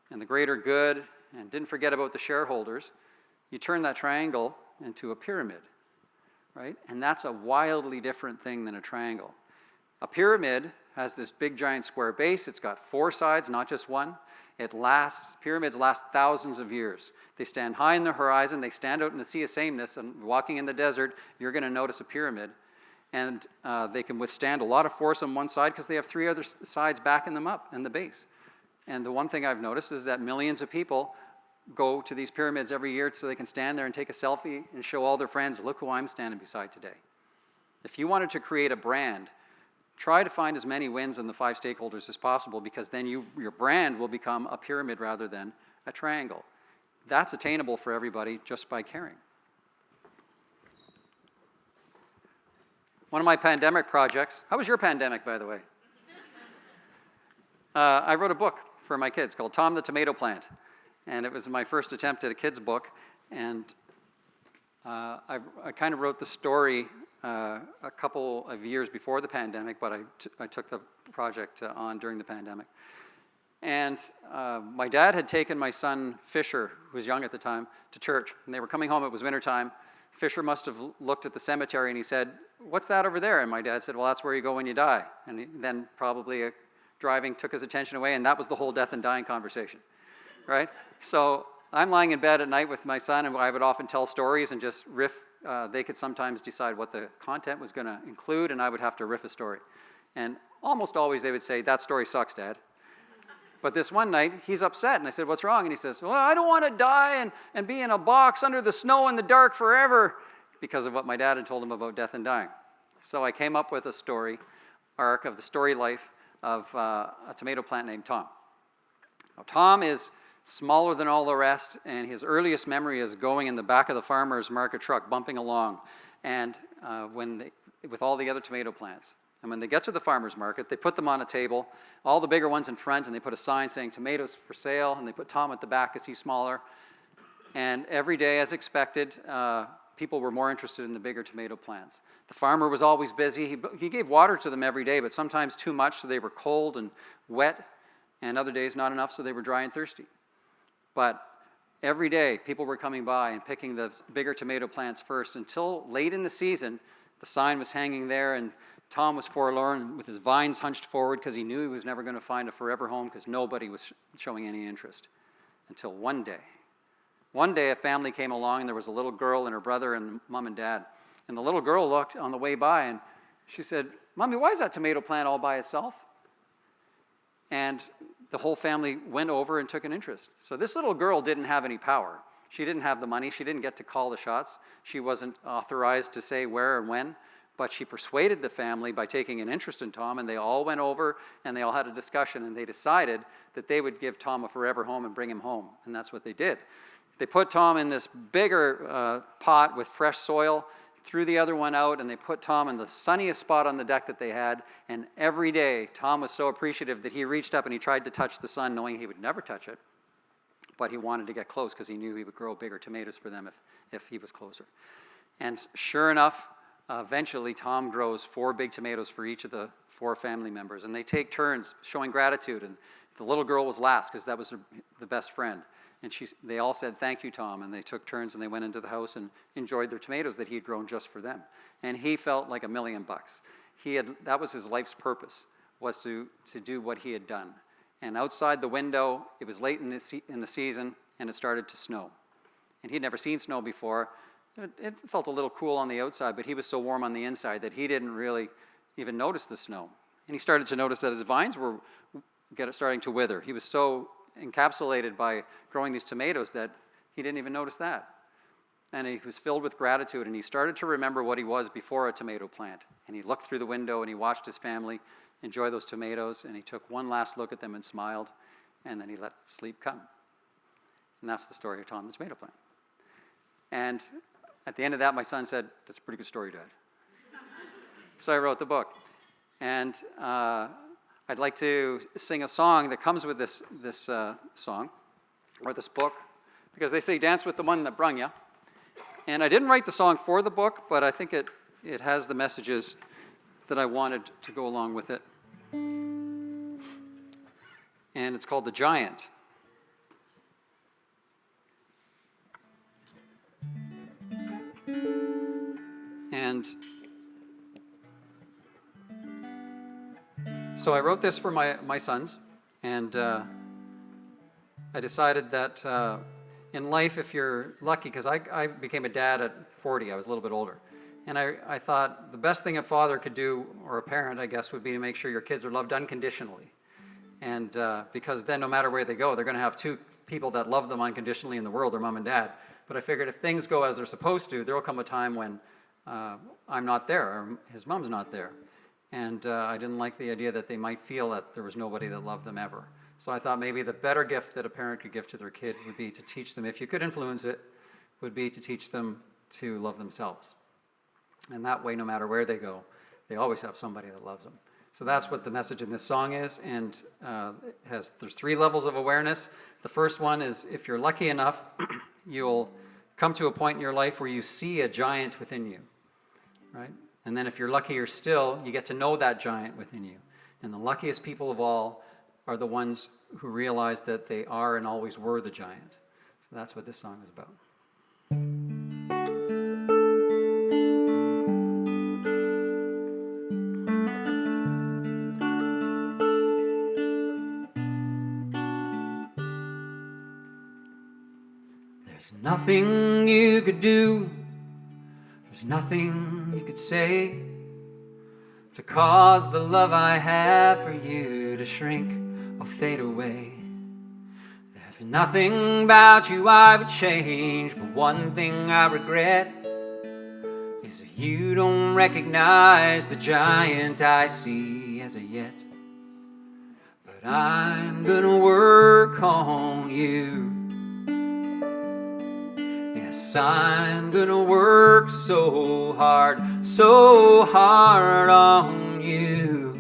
and the greater good, and didn't forget about the shareholders, you turn that triangle into a pyramid, right? And that's a wildly different thing than a triangle. A pyramid has this big giant square base. It's got 4 sides, not just one. Pyramids last thousands of years. They stand high in the horizon, they stand out in the sea of sameness, and walking in the desert, you're going to notice a pyramid. And they can withstand a lot of force on one side because they have 3 other sides backing them up in the base. And the one thing I've noticed is that millions of people go to these pyramids every year so they can stand there and take a selfie and show all their friends, look who I'm standing beside today. If you wanted to create a brand, try to find as many wins in the 5 stakeholders as possible, because then your brand will become a pyramid rather than a triangle. That's attainable for everybody just by caring. One of my pandemic projects, how was your pandemic, by the way? I wrote a book for my kids called Tom the Tomato Plant, and it was my first attempt at a kid's book, and I kind of wrote the story a couple of years before the pandemic, but I took the project on during the pandemic. And my dad had taken my son, Fisher, who was young at the time, to church. And they were coming home, it was wintertime. Fisher must have looked at the cemetery and he said, "What's that over there?" And my dad said, "Well, that's where you go when you die." And then probably driving took his attention away, and that was the whole death and dying conversation, right? So I'm lying in bed at night with my son, and I would often tell stories and just riff. They could sometimes decide what the content was going to include, and I would have to riff a story. And almost always they would say, "That story sucks, Dad." But this one night, he's upset, and I said, "What's wrong?" And he says, "Well, I don't want to die and be in a box under the snow in the dark forever," because of what my dad had told him about death and dying. So I came up with a story arc of the story life of a tomato plant named Tom. Now, Tom is smaller than all the rest, and his earliest memory is going in the back of the farmer's market truck, bumping along, and with all the other tomato plants. And when they get to the farmer's market, they put them on a table, all the bigger ones in front, and they put a sign saying tomatoes for sale, and they put Tom at the back because he's smaller. And every day, as expected, people were more interested in the bigger tomato plants. The farmer was always busy. He gave water to them every day, but sometimes too much, so they were cold and wet, and other days not enough, so they were dry and thirsty. But every day, people were coming by and picking the bigger tomato plants first until late in the season. The sign was hanging there, and Tom was forlorn with his vines hunched forward because he knew he was never going to find a forever home because nobody was showing any interest. Until one day. One day, a family came along, and there was a little girl and her brother and mom and dad. And the little girl looked on the way by, and she said, "Mommy, why is that tomato plant all by itself?" And the whole family went over and took an interest. So this little girl didn't have any power. She didn't have the money. She didn't get to call the shots. She wasn't authorized to say where and when. But she persuaded the family by taking an interest in Tom, and they all went over, and they all had a discussion, and they decided that they would give Tom a forever home and bring him home. And that's what they did. They put Tom in this bigger pot with fresh soil, threw the other one out, and they put Tom in the sunniest spot on the deck that they had. And every day, Tom was so appreciative that he reached up and he tried to touch the sun, knowing he would never touch it. But he wanted to get close because he knew he would grow bigger tomatoes for them if he was closer. And sure enough, eventually Tom grows 4 big tomatoes for each of the 4 family members. And they take turns showing gratitude. And the little girl was last because that was the best friend. And they all said, "Thank you, Tom." And they took turns and they went into the house and enjoyed their tomatoes that he had grown just for them. And he felt like $1 million. That was his life's purpose, was to do what he had done. And outside the window, it was late in the season, and it started to snow. And he'd never seen snow before. It felt a little cool on the outside, but he was so warm on the inside that he didn't really even notice the snow. And he started to notice that his vines were starting to wither. He was so encapsulated by growing these tomatoes that he didn't even notice that. And he was filled with gratitude, and he started to remember what he was before a tomato plant. And he looked through the window, and he watched his family enjoy those tomatoes, and he took one last look at them and smiled, and then he let sleep come. And that's the story of Tom the tomato plant. And at the end of that, my son said, "That's a pretty good story, Dad." So I wrote the book. And I'd like to sing a song that comes with this song, or this book, because they say dance with the one that brung you. And I didn't write the song for the book, but I think it has the messages that I wanted to go along with it. And it's called The Giant. And so I wrote this for my sons, and I decided that in life, if you're lucky, because I became a dad at 40, I was a little bit older, and I thought the best thing a father could do, or a parent, I guess, would be to make sure your kids are loved unconditionally. And because then no matter where they go, they're going to have 2 people that love them unconditionally in the world, their mom and dad. But I figured if things go as they're supposed to, there will come a time when I'm not there, or his mom's not there. And I didn't like the idea that they might feel that there was nobody that loved them ever. So I thought maybe the better gift that a parent could give to their kid would be to teach them, if you could influence it, would be to teach them to love themselves. And that way, no matter where they go, they always have somebody that loves them. So that's what the message in this song is, and there's 3 levels of awareness. The first one is, if you're lucky enough, you'll come to a point in your life where you see a giant within you, right? And then if you're luckier still, you get to know that giant within you. And the luckiest people of all are the ones who realize that they are and always were the giant. So that's what this song is about. nothing you could do, there's nothing you could say to cause the love I have for you to shrink or fade away. There's nothing about you I would change, but one thing I regret is that you don't recognize the giant I see as a yet. But I'm gonna work on you. Yes, I'm gonna work so hard on you.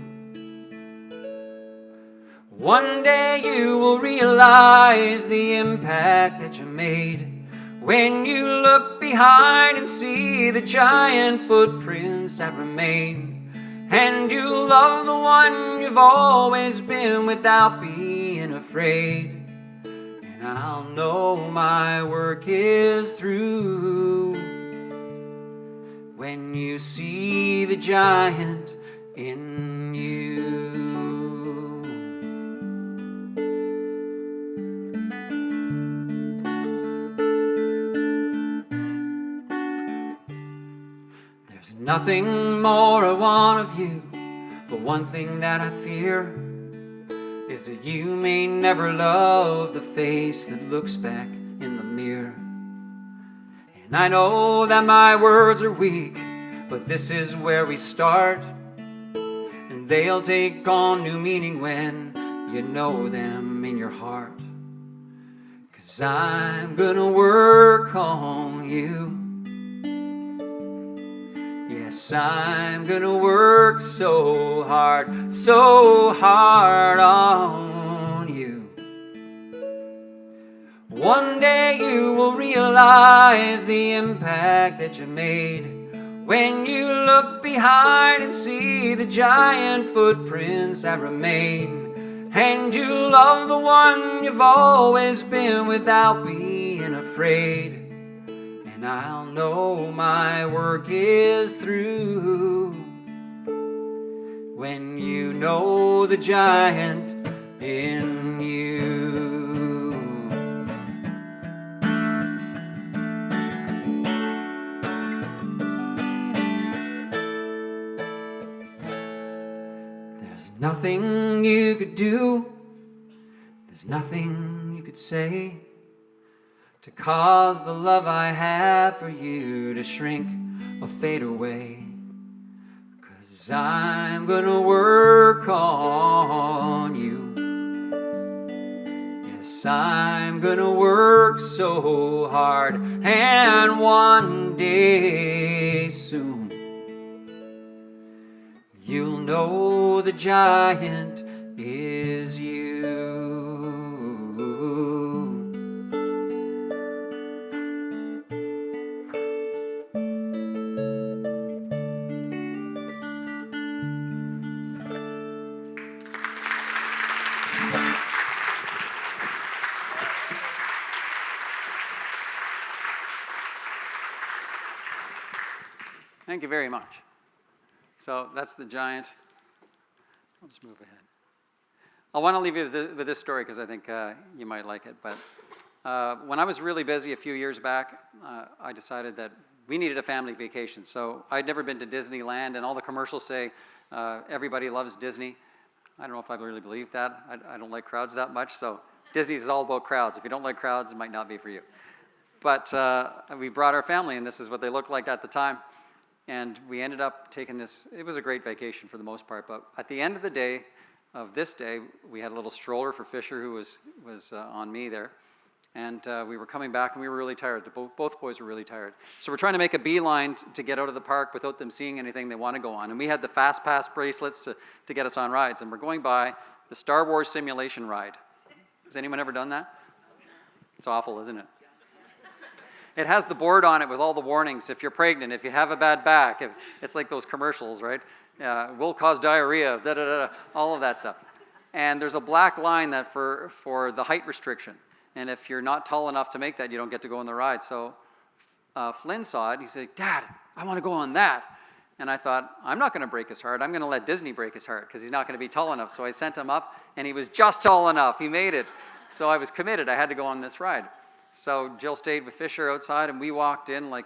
One day you will realize the impact that you made when you look behind and see the giant footprints that remain. And you love the one you've always been without being afraid. And I'll know my work is through when you see the giant in you. There's nothing more I want of you, but one thing that I fear is that you may never love the face that looks back in the mirror. And I know that my words are weak, but this is where we start, and they'll take on new meaning when you know them in your heart. 'Cause I'm gonna work on you. Yes, I'm gonna work so hard on you. One day you will realize the impact that you made when you look behind and see the giant footprints that remain. And you love the one you've always been without being afraid. And I'll know my work is through when you know the giant in you. There's nothing you could do, there's nothing you could say to cause the love I have for you to shrink or fade away. 'Cause I'm gonna work on you. Yes, I'm gonna work so hard, and one day soon you'll know the giant is you. Thank you very much. So that's the giant. I'll just move ahead. I want to leave you with this story because I think you might like it. But when I was really busy a few years back, I decided that we needed a family vacation. So I'd never been to Disneyland, and all the commercials say everybody loves Disney. I don't know if I really believe that. I don't like crowds that much. So Disney is all about crowds. If you don't like crowds, it might not be for you. But we brought our family, and this is what they looked like at the time. And we ended up taking this. It was a great vacation for the most part, but at the end of the day, of this day, we had a little stroller for Fisher, who was on me there, and we were coming back, and we were really tired. Both boys were really tired. So we're trying to make a beeline to get out of the park without them seeing anything they want to go on. And we had the Fast Pass bracelets to get us on rides, and we're going by the Star Wars simulation ride. Has anyone ever done that? It's awful, isn't it? It has the board on it with all the warnings. If you're pregnant, if you have a bad back, it's like those commercials, right? Will cause diarrhea, all of that stuff. And there's a black line that for the height restriction. And if you're not tall enough to make that, you don't get to go on the ride. So Flynn saw it. He said, "Dad, I want to go on that." And I thought, I'm not going to break his heart. I'm going to let Disney break his heart because he's not going to be tall enough. So I sent him up, and he was just tall enough. He made it. So I was committed. I had to go on this ride. So Jill stayed with Fisher outside, and we walked in like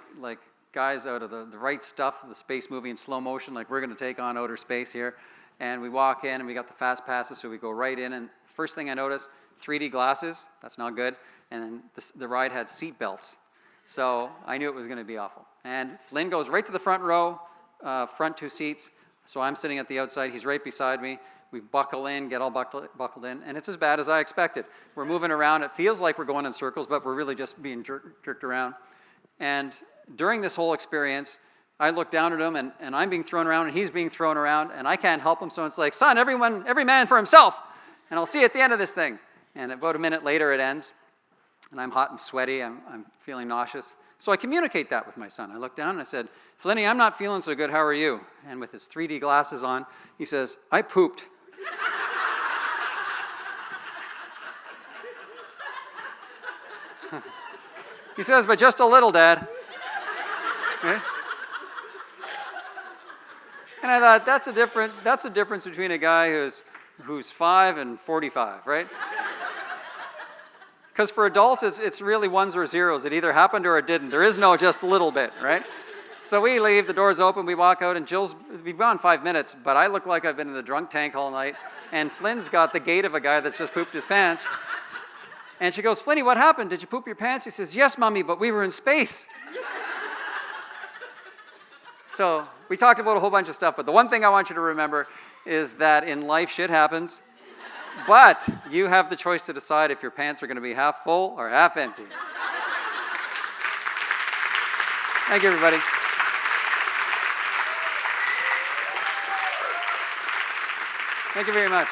guys out of the right stuff, the space movie in slow motion, like we're going to take on outer space here. And we walk in, and we got the fast passes, so we go right in. And first thing I noticed, 3D glasses, that's not good. And then the ride had seat belts. So I knew it was going to be awful. And Flynn goes right to the front row, front 2 seats. So I'm sitting at the outside. He's right beside me. We buckle in, get all buckled in, and it's as bad as I expected. We're moving around. It feels like we're going in circles, but we're really just being jerked around. And during this whole experience, I look down at him, and I'm being thrown around, and he's being thrown around, and I can't help him. So it's like, son, every man for himself, and I'll see you at the end of this thing. And about a minute later, it ends, and I'm hot and sweaty. I'm feeling nauseous. So I communicate that with my son. I look down, and I said, Flinny, I'm not feeling so good. How are you? And with his 3D glasses on, he says, I pooped. He says, but just a little, Dad. Okay? And I thought, that's a difference between a guy who's 5 and 45, right? Because for adults, it's really ones or zeros. It either happened or it didn't. There is no just a little bit, right? So we leave, the door's open, we walk out, and we've gone 5 minutes, but I look like I've been in the drunk tank all night, and Flynn's got the gait of a guy that's just pooped his pants. And she goes, Flinny, what happened? Did you poop your pants? He says, yes, Mommy, but we were in space. So we talked about a whole bunch of stuff, but the one thing I want you to remember is that in life, shit happens, but you have the choice to decide if your pants are going to be half full or half empty. Thank you, everybody. Thank you very much.